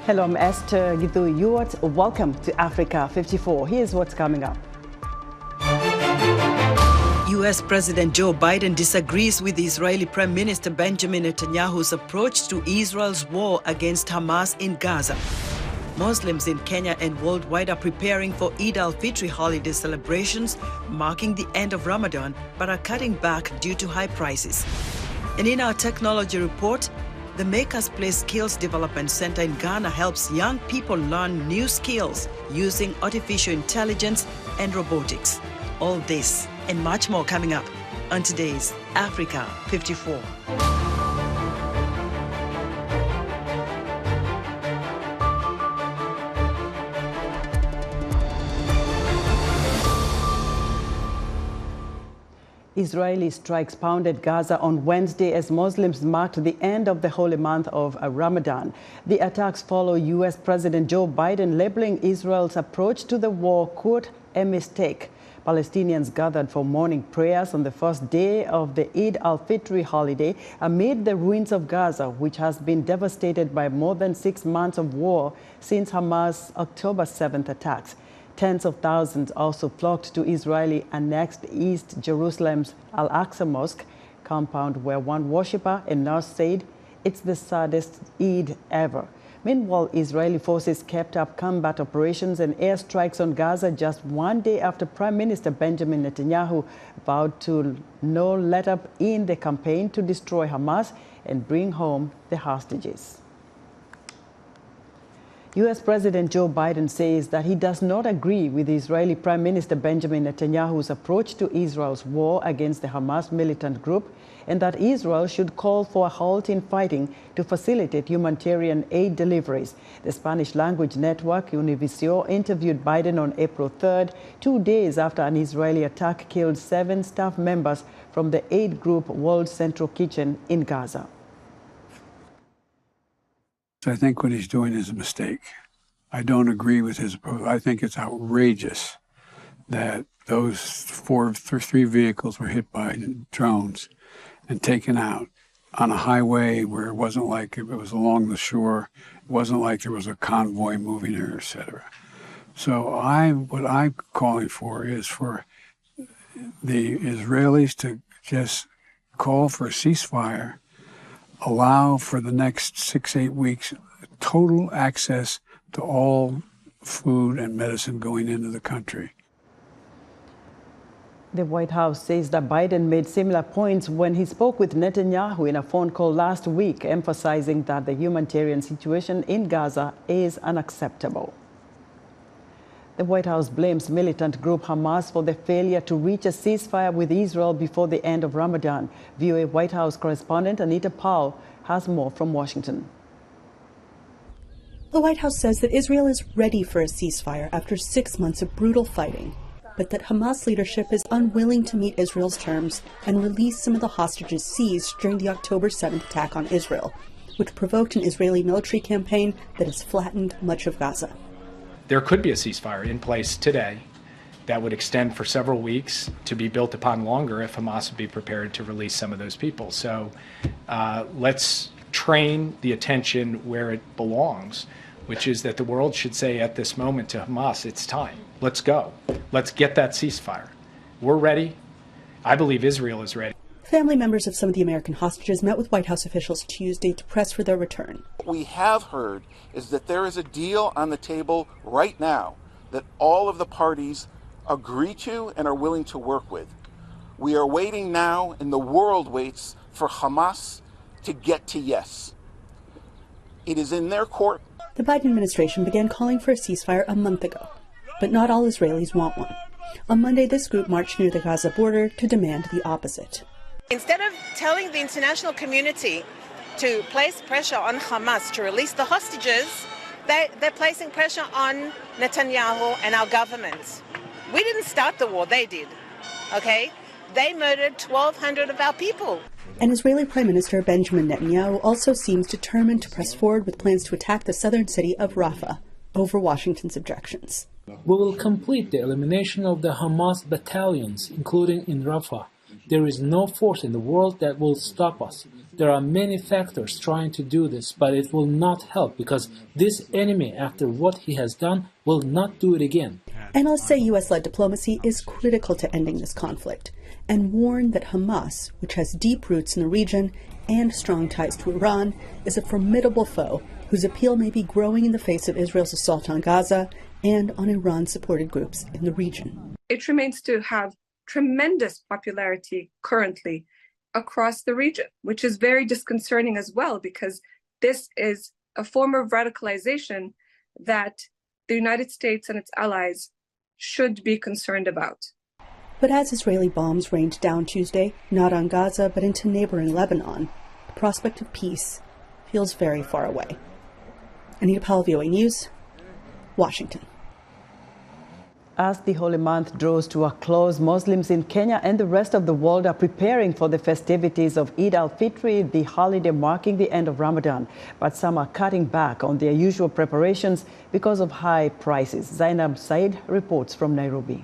Hello, I'm Esther Gitu-Ewart. Welcome to Africa 54. Here's what's coming up. U.S. President Joe Biden disagrees with Israeli Prime Minister Benjamin Netanyahu's approach to Israel's war against Hamas in Gaza. Muslims in Kenya and worldwide are preparing for Eid al-Fitr holiday celebrations, marking the end of Ramadan, but are cutting back due to high prices. And in our technology report, the MakersPlace Skills Development Center in Ghana helps young people learn new skills using artificial intelligence and robotics. All this and much more coming up on today's Africa 54. Israeli strikes pounded Gaza on Wednesday as Muslims marked the end of the holy month of Ramadan. The attacks follow U.S. President Joe Biden labeling Israel's approach to the war, quote, a mistake. Palestinians gathered for morning prayers on the first day of the Eid al-Fitr holiday amid the ruins of Gaza, which has been devastated by more than 6 months of war since Hamas' October 7th attacks. Tens of thousands also flocked to Israeli-annexed East Jerusalem's Al-Aqsa Mosque compound, where one worshipper, a nurse, said it's the saddest Eid ever. Meanwhile, Israeli forces kept up combat operations and airstrikes on Gaza just 1 day after Prime Minister Benjamin Netanyahu vowed to not let up in the campaign to destroy Hamas and bring home the hostages. U.S. President Joe Biden says that he does not agree with Israeli Prime Minister Benjamin Netanyahu's approach to Israel's war against the Hamas militant group, and that Israel should call for a halt in fighting to facilitate humanitarian aid deliveries. The Spanish-language network Univision interviewed Biden on April 3rd, 2 days after an Israeli attack killed 7 staff members from the aid group World Central Kitchen in Gaza. I think what he's doing is a mistake. I don't agree with his approach. I think it's outrageous that those 3 vehicles were hit by drones and taken out on a highway where it wasn't like it was along the shore. It wasn't like there was a convoy moving there, etc. So what I'm calling for is for the Israelis to just call for a ceasefire, allow for the next 6-8 weeks total access to all food and medicine going into the country. The White House says that Biden made similar points when he spoke with Netanyahu in a phone call last week, emphasizing that the humanitarian situation in Gaza is unacceptable. The White House blames militant group Hamas for the failure to reach a ceasefire with Israel before the end of Ramadan. VOA White House correspondent Anita Powell has more from Washington. The White House says that Israel is ready for a ceasefire after 6 months of brutal fighting, but that Hamas leadership is unwilling to meet Israel's terms and release some of the hostages seized during the October 7th attack on Israel, which provoked an Israeli military campaign that has flattened much of Gaza. There could be a ceasefire in place today that would extend for several weeks, to be built upon longer if Hamas would be prepared to release some of those people. So let's train the attention where it belongs, which is that the world should say at this moment to Hamas, it's time. Let's go. Let's get that ceasefire. We're ready. I believe Israel is ready. Family members of some of the American hostages met with White House officials Tuesday to press for their return. What we have heard is that there is a deal on the table right now that all of the parties agree to and are willing to work with. We are waiting now, and the world waits for Hamas to get to yes. It is in their court. The Biden administration began calling for a ceasefire a month ago, but not all Israelis want one. On Monday, this group marched near the Gaza border to demand the opposite. Instead of telling the international community to place pressure on Hamas to release the hostages, they're placing pressure on Netanyahu and our government. We didn't start the war, they did, okay? They murdered 1,200 of our people. And Israeli Prime Minister Benjamin Netanyahu also seems determined to press forward with plans to attack the southern city of Rafah over Washington's objections. We will complete the elimination of the Hamas battalions, including in Rafah, There is no force in the world that will stop us. There are many factors trying to do this, but it will not help because this enemy, after what he has done, will not do it again. Analysts say U.S.-led diplomacy is critical to ending this conflict and warn that Hamas, which has deep roots in the region and strong ties to Iran, is a formidable foe whose appeal may be growing in the face of Israel's assault on Gaza and on Iran-supported groups in the region. It remains to have tremendous popularity currently across the region, which is very disconcerting as well, because this is a form of radicalization that the United States and its allies should be concerned about. But as Israeli bombs rained down Tuesday, not on Gaza but into neighboring Lebanon, the prospect of peace feels very far away. Anita Powell, VOA News, Washington. As the holy month draws to a close, Muslims in Kenya and the rest of the world are preparing for the festivities of Eid al-Fitr, the holiday marking the end of Ramadan. But some are cutting back on their usual preparations because of high prices. Zainab Said reports from Nairobi.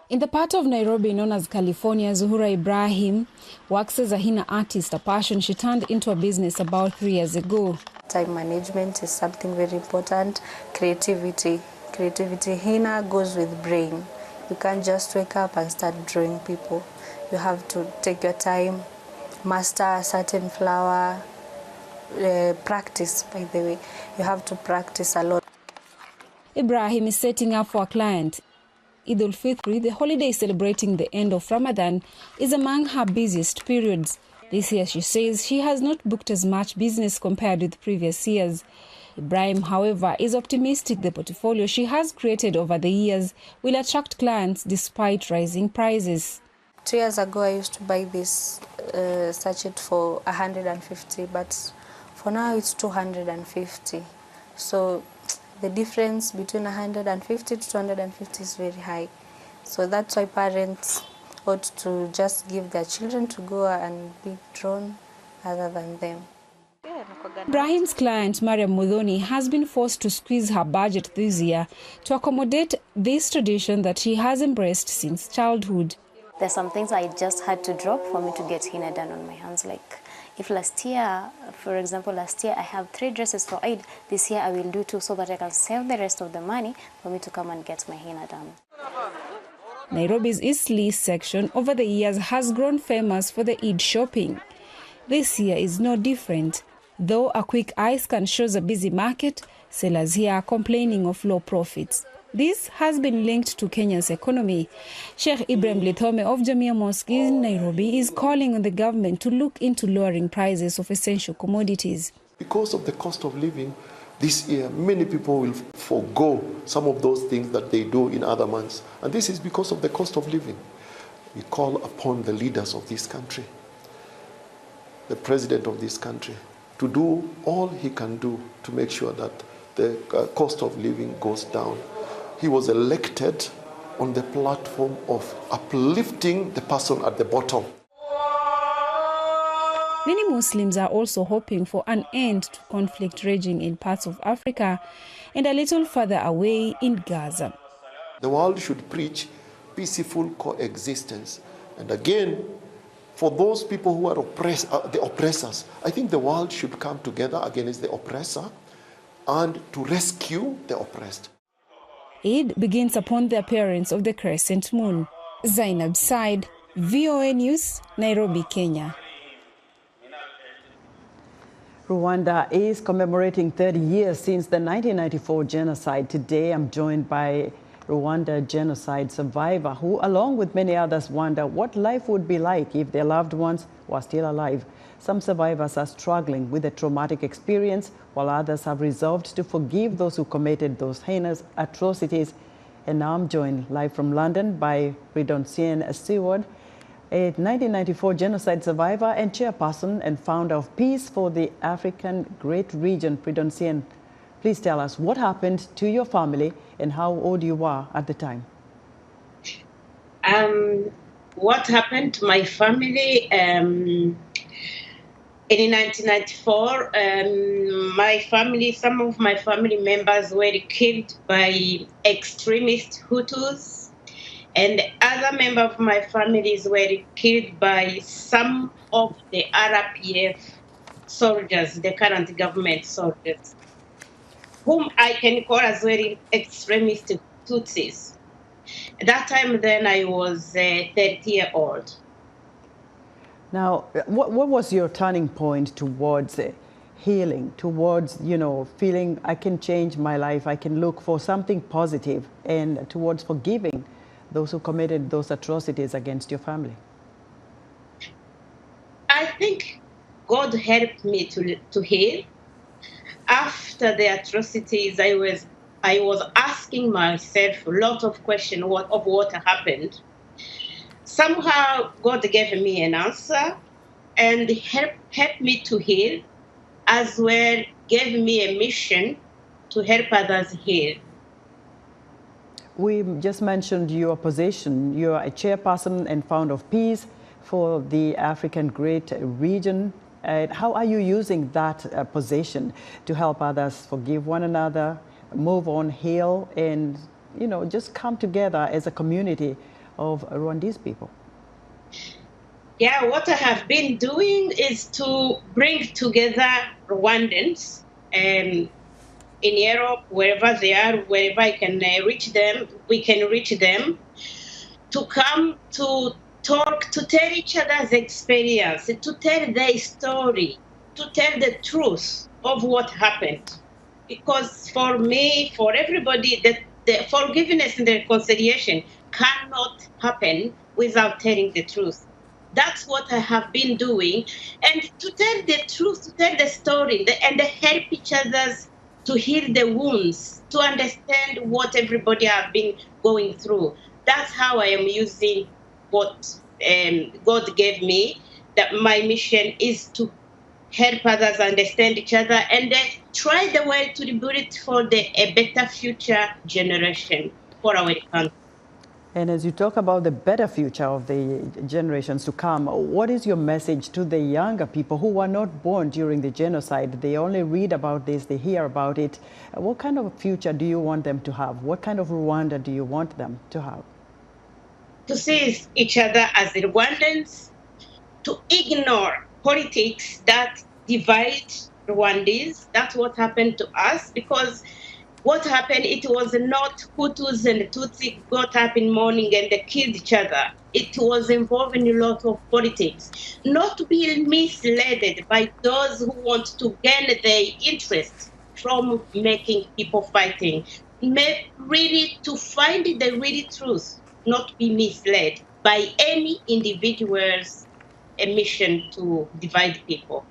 In the part of Nairobi known as California, Zuhura Ibrahim works as a henna artist, a passion she turned into a business about 3 years ago. Time management is something very important. Creativity. Henna goes with brain. You can't just wake up and start drawing people. You have to take your time, master a certain flower, practice, by the way. You have to practice a lot. Ibrahim is setting up for a client. Eid al-Fitr, the holiday celebrating the end of Ramadan, is among her busiest periods. This year, she says, she has not booked as much business compared with previous years. Ibrahim, however, is optimistic the portfolio she has created over the years will attract clients despite rising prices. 2 years ago, I used to buy this sachet for 150, but for now it's 250. So the difference between 150 to 250 is very high. So that's why parents ought to just give their children to go and be drawn other than them. Ibrahim's client, Mariam Mudhoni, has been forced to squeeze her budget this year to accommodate this tradition that she has embraced since childhood. There's some things I just had to drop for me to get henna done on my hands. Like if last year, for example, I have 3 dresses for Eid, this year I will do 2 so that I can save the rest of the money for me to come and get my henna done. Nairobi's Eastleigh section over the years has grown famous for the Eid shopping. This year is no different. Though a quick eye scan shows a busy market, sellers here are complaining of low profits. This has been linked to Kenya's economy. Sheikh Ibrahim Lithome of Jamia Mosque in Nairobi is calling on the government to look into lowering prices of essential commodities. Because of the cost of living, this year many people will forego some of those things that they do in other months. And this is because of the cost of living. We call upon the leaders of this country, the president of this country, to do all he can do to make sure that the cost of living goes down. He was elected on the platform of uplifting the person at the bottom. Many Muslims are also hoping for an end to conflict raging in parts of Africa and a little further away in Gaza. The world should preach peaceful coexistence. And again, for those people who are the oppressors, I think the world should come together against the oppressor and to rescue the oppressed. Eid begins upon the appearance of the crescent moon. Zainab Said, VOA News, Nairobi, Kenya. Rwanda is commemorating 30 years since the 1994 genocide. Today, I'm joined by Rwanda genocide survivor who, along with many others, wonder what life would be like if their loved ones were still alive. Some survivors are struggling with a traumatic experience, while others have resolved to forgive those who committed those heinous atrocities. And now I'm joined live from London by Redonsien Stewart, a 1994 genocide survivor and chairperson and founder of Peace for the African Great Region. Redonsien, please tell us what happened to your family and how old you were at the time. What happened to my family? In 1994, some of my family members were killed by extremist Hutus, and other members of my families were killed by some of the RPF soldiers, the current government soldiers, whom I can call as very extremist Tutsis. At that time, then I was 30-year-old. Now, what was your turning point towards healing, towards, feeling I can change my life, I can look for something positive, and towards forgiving those who committed those atrocities against your family? I think God helped me to heal. After the atrocities, I was asking myself a lot of questions of what happened. Somehow God gave me an answer and helped me to heal, as well gave me a mission to help others heal. We just mentioned your position. You are a chairperson and founder of Peace for the African Great Region. How are you using that position to help others forgive one another, move on, heal, and just come together as a community of Rwandese people? Yeah, what I have been doing is to bring together Rwandans in Europe, wherever they are, wherever I can reach them, we can reach them, to come to talk, to tell each other's experience, to tell their story, to tell the truth of what happened. Because for me, for everybody, the forgiveness and the reconciliation cannot happen without telling the truth. That's what I have been doing. And to tell the truth, to tell the story, and help each other's to heal the wounds, to understand what everybody have been going through. That's how I am using what God gave me. That my mission is to help others understand each other and try the way to rebuild it for a better future generation for our country. And as you talk about the better future of the generations to come, what is your message to the younger people who were not born during the genocide? They only read about this, they hear about it. What kind of a future do you want them to have? What kind of Rwanda do you want them to have? To see each other as Rwandans, to ignore politics that divide Rwandese. That's what happened to us, because what happened, it was not Hutus and Tutsi got up in the morning and they killed each other. It was involving a lot of politics. Not to be misled by those who want to gain their interest from making people fighting. Really to find the real truth, not be misled by any individual's mission to divide people.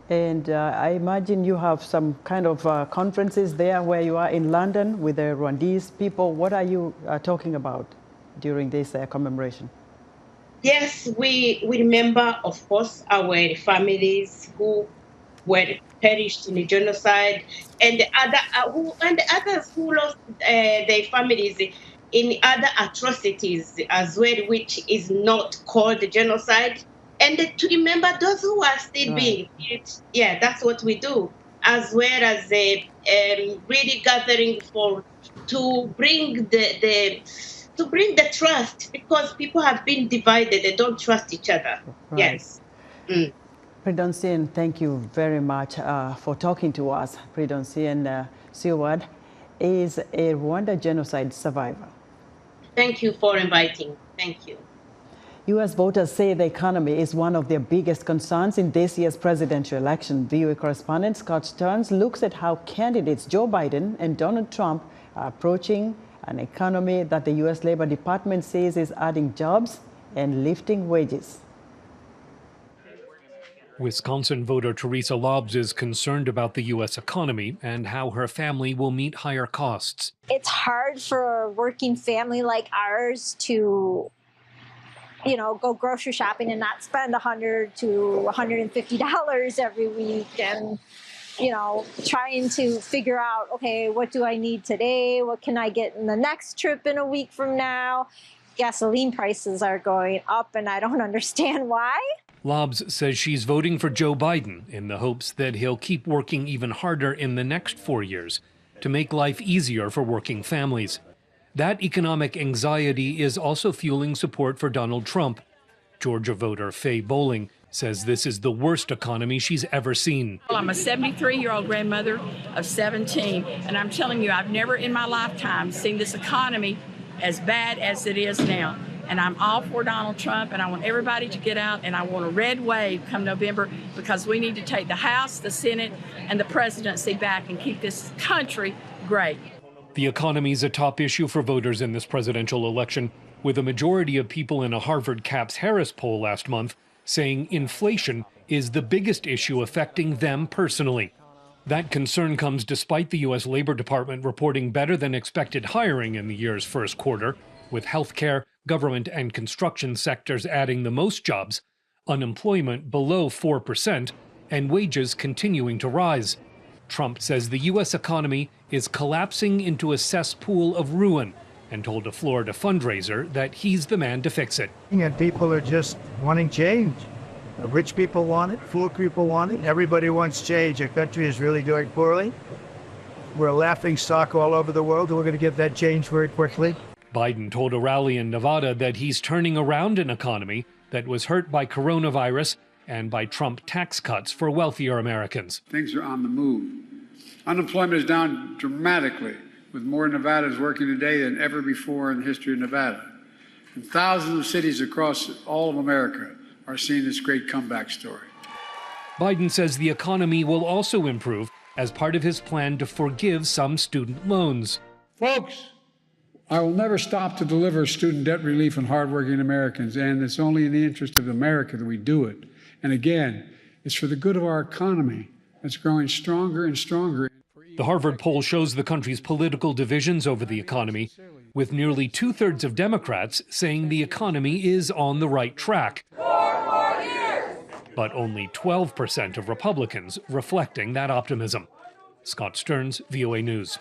And I imagine you have some kind of conferences there where you are in London with the Rwandese people. What are you talking about during this commemoration? Yes, we remember, of course, our families who were perished in the genocide, and others who lost their families in other atrocities as well, which is not called genocide. And to remember those who are still being killed. Yeah, that's what we do, as well as really gathering to bring the trust, because people have been divided. They don't trust each other. Right. Yes. Pridonsien, thank you very much for talking to us. Pridonsien Seward is a Rwanda genocide survivor. Thank you for inviting. Thank you. U.S. voters say the economy is one of their biggest concerns in this year's presidential election. VOA correspondent Scott Stearns looks at how candidates Joe Biden and Donald Trump are approaching an economy that the U.S. Labor Department says is adding jobs and lifting wages. Wisconsin voter Teresa Lobbs is concerned about the U.S. economy and how her family will meet higher costs. It's hard for a working family like ours to go grocery shopping and not spend $100 to $150 every week, and trying to figure out, okay, what do I need today? What can I get in the next trip in a week from now? Gasoline prices are going up, and I don't understand why. Lobbs says she's voting for Joe Biden in the hopes that he'll keep working even harder in the next 4 years to make life easier for working families. That economic anxiety is also fueling support for Donald Trump. Georgia voter Faye Bowling says this is the worst economy she's ever seen. Well, I'm a 73-year-old grandmother of 17, and I'm telling you, I've never in my lifetime seen this economy as bad as it is now. And I'm all for Donald Trump, and I want everybody to get out, and I want a red wave come November, because we need to take the House, the Senate, and the presidency back and keep this country great. The economy is a top issue for voters in this presidential election, with a majority of people in a Harvard Capps-Harris poll last month saying inflation is the biggest issue affecting them personally. That concern comes despite the U.S. Labor Department reporting better than expected hiring in the year's first quarter, with healthcare, government, and construction sectors adding the most jobs, unemployment below 4%, and wages continuing to rise. Trump says the U.S. economy is collapsing into a cesspool of ruin, and told a Florida fundraiser that he's the man to fix it. And people are just wanting change. Rich people want it, poor people want it, everybody wants change. Our country is really doing poorly. We're a laughing stock all over the world, and we're going to get that change very quickly. Biden told a rally in Nevada that he's turning around an economy that was hurt by coronavirus and by Trump tax cuts for wealthier Americans. Things are on the move. Unemployment is down dramatically, with more Nevadans working today than ever before in the history of Nevada. And thousands of cities across all of America are seeing this great comeback story. Biden says the economy will also improve as part of his plan to forgive some student loans. Folks, I will never stop to deliver student debt relief on hardworking Americans, and it's only in the interest of America that we do it. And again, it's for the good of our economy that's growing stronger and stronger. The Harvard poll shows the country's political divisions over the economy, with nearly two-thirds of Democrats saying the economy is on the right track, but only 12% of Republicans reflecting that optimism. Scott Stearns, VOA News.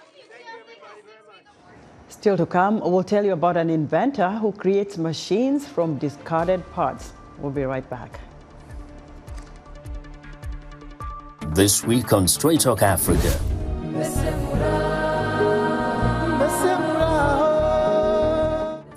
Still to come, we'll tell you about an inventor who creates machines from discarded parts. We'll be right back. This week on Straight Talk Africa.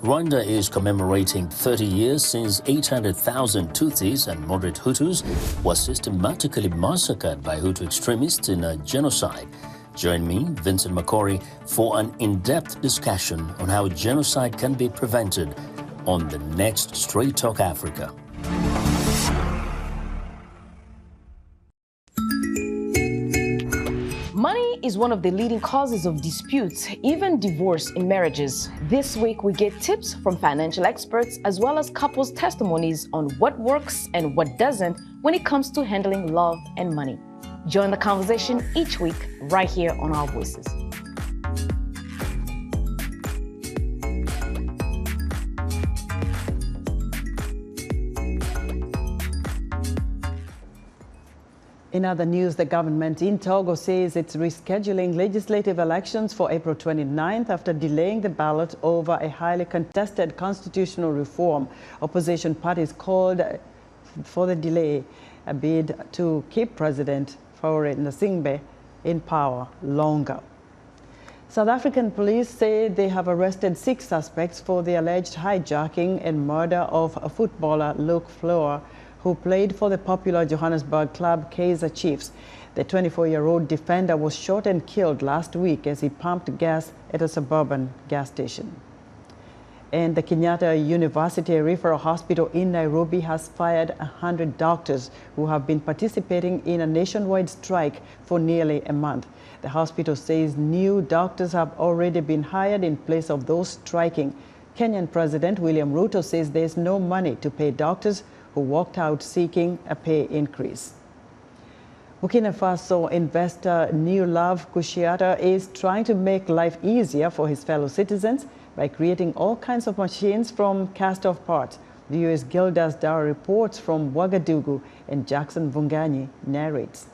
Rwanda is commemorating 30 years since 800,000 Tutsis and moderate Hutus were systematically massacred by Hutu extremists in a genocide. Join me, Vincent Makori, for an in-depth discussion on how genocide can be prevented on the next Straight Talk Africa. Money is one of the leading causes of disputes, even divorce in marriages. This week, we get tips from financial experts as well as couples' testimonies on what works and what doesn't when it comes to handling love and money. Join the conversation each week right here on Our Voices. In other news, the government in Togo says it's rescheduling legislative elections for April 29th after delaying the ballot over a highly contested constitutional reform. Opposition parties called for the delay, a bid to keep President Faure Gnassingbé in power longer. South African police say they have arrested 6 suspects for the alleged hijacking and murder of a footballer, Luke Fleur, who played for the popular Johannesburg club Kaizer Chiefs. The 24-year-old defender was shot and killed last week as he pumped gas at a suburban gas station. And the Kenyatta University Referral Hospital in Nairobi has fired 100 doctors who have been participating in a nationwide strike for nearly a month. The hospital says new doctors have already been hired in place of those striking. Kenyan President William Ruto says there's no money to pay doctors who walked out seeking a pay increase. Burkina Faso investor Neulove Kushiata is trying to make life easier for his fellow citizens by creating all kinds of machines from cast-off parts. The U.S. Gildas Dar reports from Ouagadougou, and Jackson Vunganyi narrates.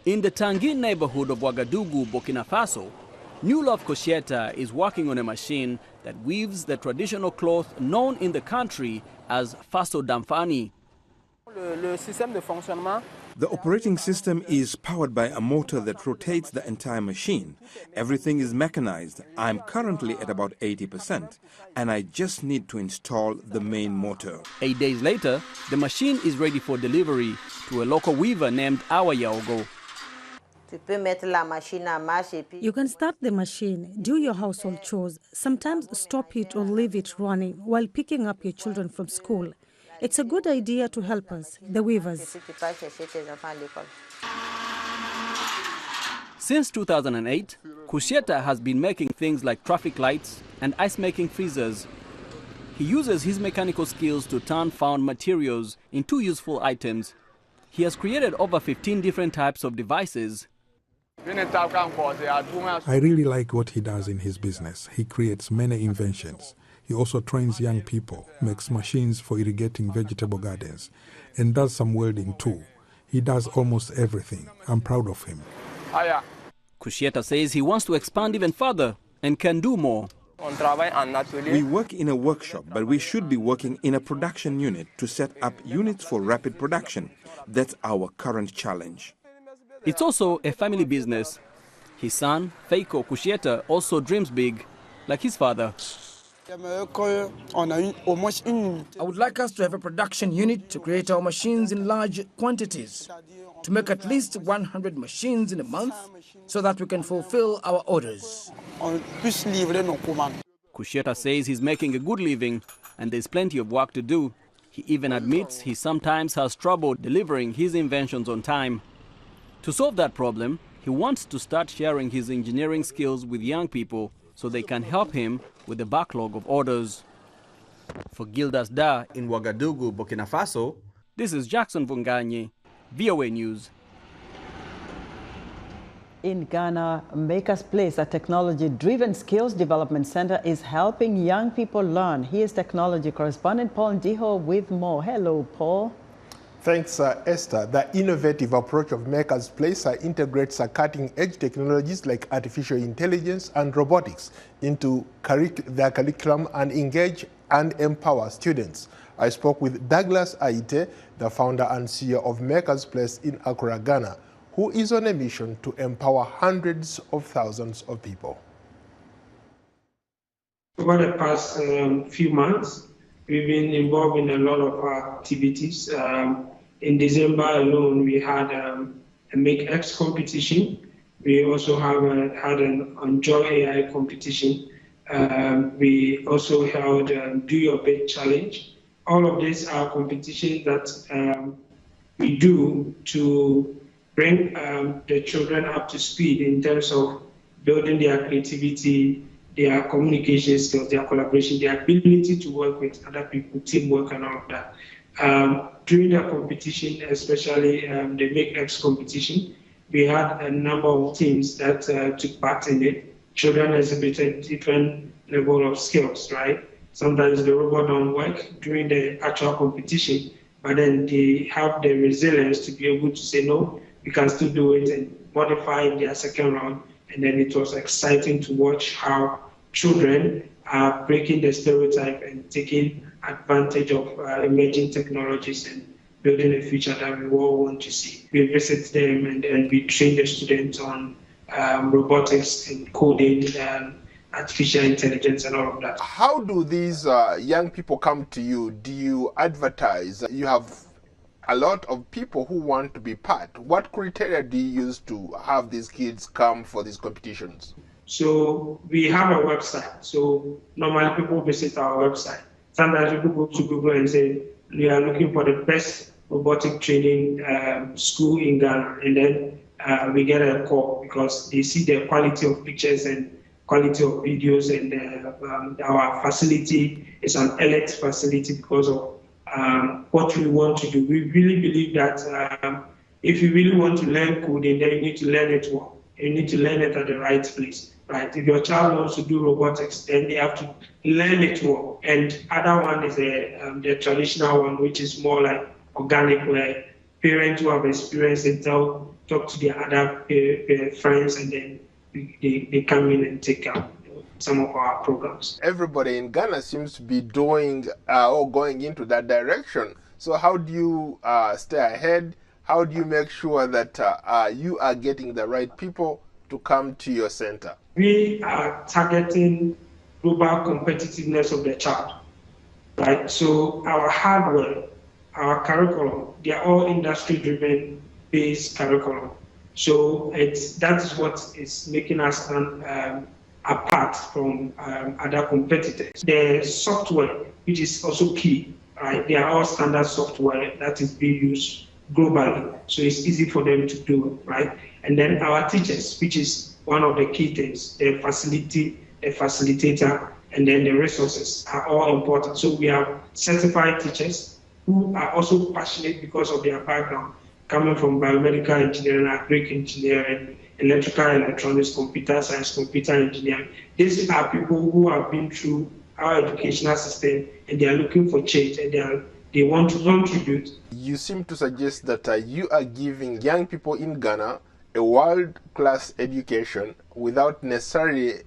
In the Tanguy neighborhood of Ouagadougou, Burkina Faso, Neulove Kushiata is working on a machine that weaves the traditional cloth known in the country as Faso Damfani. The operating system is powered by a motor that rotates the entire machine. Everything is mechanized. I'm currently at about 80%, and I just need to install the main motor. 8 days later, the machine is ready for delivery to a local weaver named Awa Yaogo. You can start the machine, do your household chores, sometimes stop it or leave it running while picking up your children from school. It's a good idea to help us, the weavers. Since 2008, Kusheta has been making things like traffic lights and ice-making freezers. He uses his mechanical skills to turn found materials into useful items. He has created over 15 different types of devices. I really like what he does in his business. He creates many inventions. He also trains young people, makes machines for irrigating vegetable gardens, and does some welding too. He does almost everything. I'm proud of him. Kusheta says he wants to expand even further and can do more. We work in a workshop, but we should be working in a production unit to set up units for rapid production. That's our current challenge. It's also a family business. His son, Feiko Kusheta, also dreams big, like his father. I would like us to have a production unit to create our machines in large quantities, to make at least 100 machines in a month so that we can fulfill our orders. Kusheta says he's making a good living and there's plenty of work to do. He even admits he sometimes has trouble delivering his inventions on time. To solve that problem, he wants to start sharing his engineering skills with young people so they can help him with the backlog of orders. For Gildas Da in Ouagadougou, Burkina Faso, this is Jackson Vunganyi, VOA News. In Ghana, MakersPlace, a technology-driven skills development center, is helping young people learn. Here's technology correspondent Paul Ndiho with more. Hello, Paul. Thanks, Esther. The innovative approach of MakersPlace integrates cutting-edge technologies like artificial intelligence and robotics into their curriculum and engage and empower students. I spoke with Douglas Aite, the founder and CEO of MakersPlace in Accra, Ghana, who is on a mission to empower hundreds of thousands of people. Over the past few months, we've been involved in a lot of activities. In December alone, we had a MakeX competition. We also have had an Enjoy AI competition. We also held Do Your Bit Challenge. All of these are competitions that we do to bring the children up to speed in terms of building their creativity, their communication skills, their collaboration, their ability to work with other people, teamwork and all of that. During the competition, especially the MakeX competition, we had a number of teams that took part in it. Children exhibited different level of skills, right? Sometimes the robot don't work during the actual competition, but then they have the resilience to be able to say, no, we can still do it and modify in their second round. And then it was exciting to watch how children are breaking the stereotype and taking advantage of emerging technologies and building a future that we all want to see. We visit them and we train the students on robotics and coding, artificial intelligence and all of that. How do these young people come to you? Do you advertise? You have a lot of people who want to be part. What criteria do you use to have these kids come for these competitions? So we have a website. So normally people visit our website. Sometimes people go to Google and say, we are looking for the best robotic training school in Ghana. And then we get a call because they see the quality of pictures and quality of videos, and our facility is an elite facility because of what we want to do. We really believe that if you really want to learn coding, then you need to learn it well. You need to learn it at the right place, right? If your child wants to do robotics, then they have to learn it well. And other one is the traditional one, which is more like organic, where parents who have experienced it talk to their other friends, and then they come in and take some of our programs. Everybody in Ghana seems to be doing or going into that direction. So how do you stay ahead? how do you make sure that you are getting the right people to come to your center? We are targeting global competitiveness of the child, right? So our hardware, our curriculum, they are all industry-driven based curriculum. So that is what is making us stand apart from other competitors. The software, which is also key, right? They are all standard software that is being used globally, so it's easy for them to do, right? And then our teachers, which is one of the key things, the facility, the facilitator, and then the resources are all important. So we have certified teachers who are also passionate because of their background, coming from biomedical engineering, agric engineering, electrical, electronics, computer science, computer engineering. These are people who have been through our educational system and they are looking for change and they want to contribute. You seem to suggest that you are giving young people in Ghana a world-class education without necessarily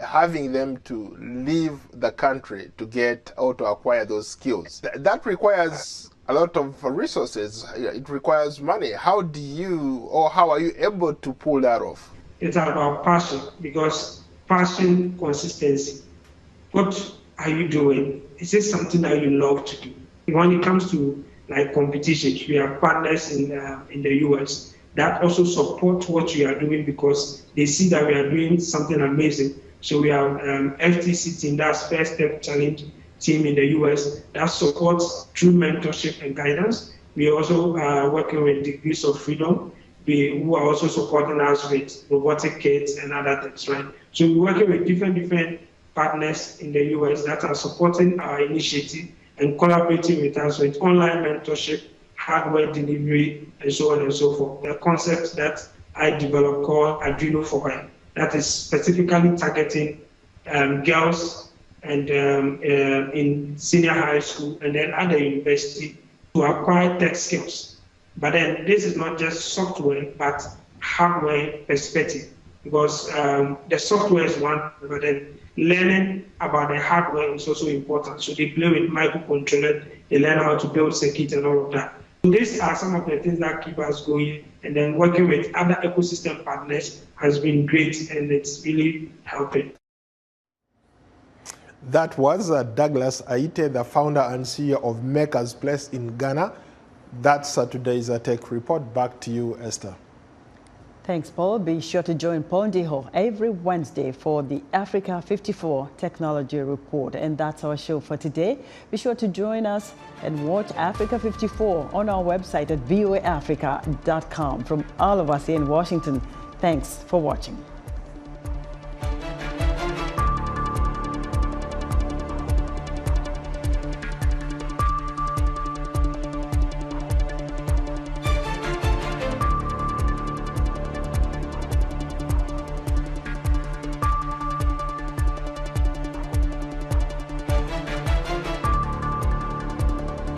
having them to leave the country to get or to acquire those skills. That requires a lot of resources. It requires money. How do you, or how are you able to pull that off? It's about passion, because passion, consistency. What are you doing? Is this something that you love to do? When it comes to like competitions, we have partners in the US that also support what we are doing because they see that we are doing something amazing. So we have FTC team, that's First Step Challenge team in the US, that supports through mentorship and guidance. We also are working with Degrees of Freedom, who are also supporting us with robotic kits and other things, right? So we're working with different partners in the US that are supporting our initiative and collaborating with us with online mentorship, hardware delivery, and so on and so forth. The concept that I developed called Adreno for Her, that is specifically targeting girls and in senior high school and then at the university to acquire tech skills. But then this is not just software, but hardware perspective, because the software is one, but then learning about the hardware is also important. So they play with microcontrollers, they learn how to build circuits and all of that. So these are some of the things that keep us going, and then working with other ecosystem partners has been great, and it's really helping. That was Douglas Aite, the founder and CEO of MakersPlace in Ghana. That's today's Tech Report. Back to you, Esther. Thanks, Paul. Be sure to join Paul Ndiho every Wednesday for the Africa 54 Technology Report. And that's our show for today. Be sure to join us and watch Africa 54 on our website at voaafrica.com. From all of us here in Washington, thanks for watching.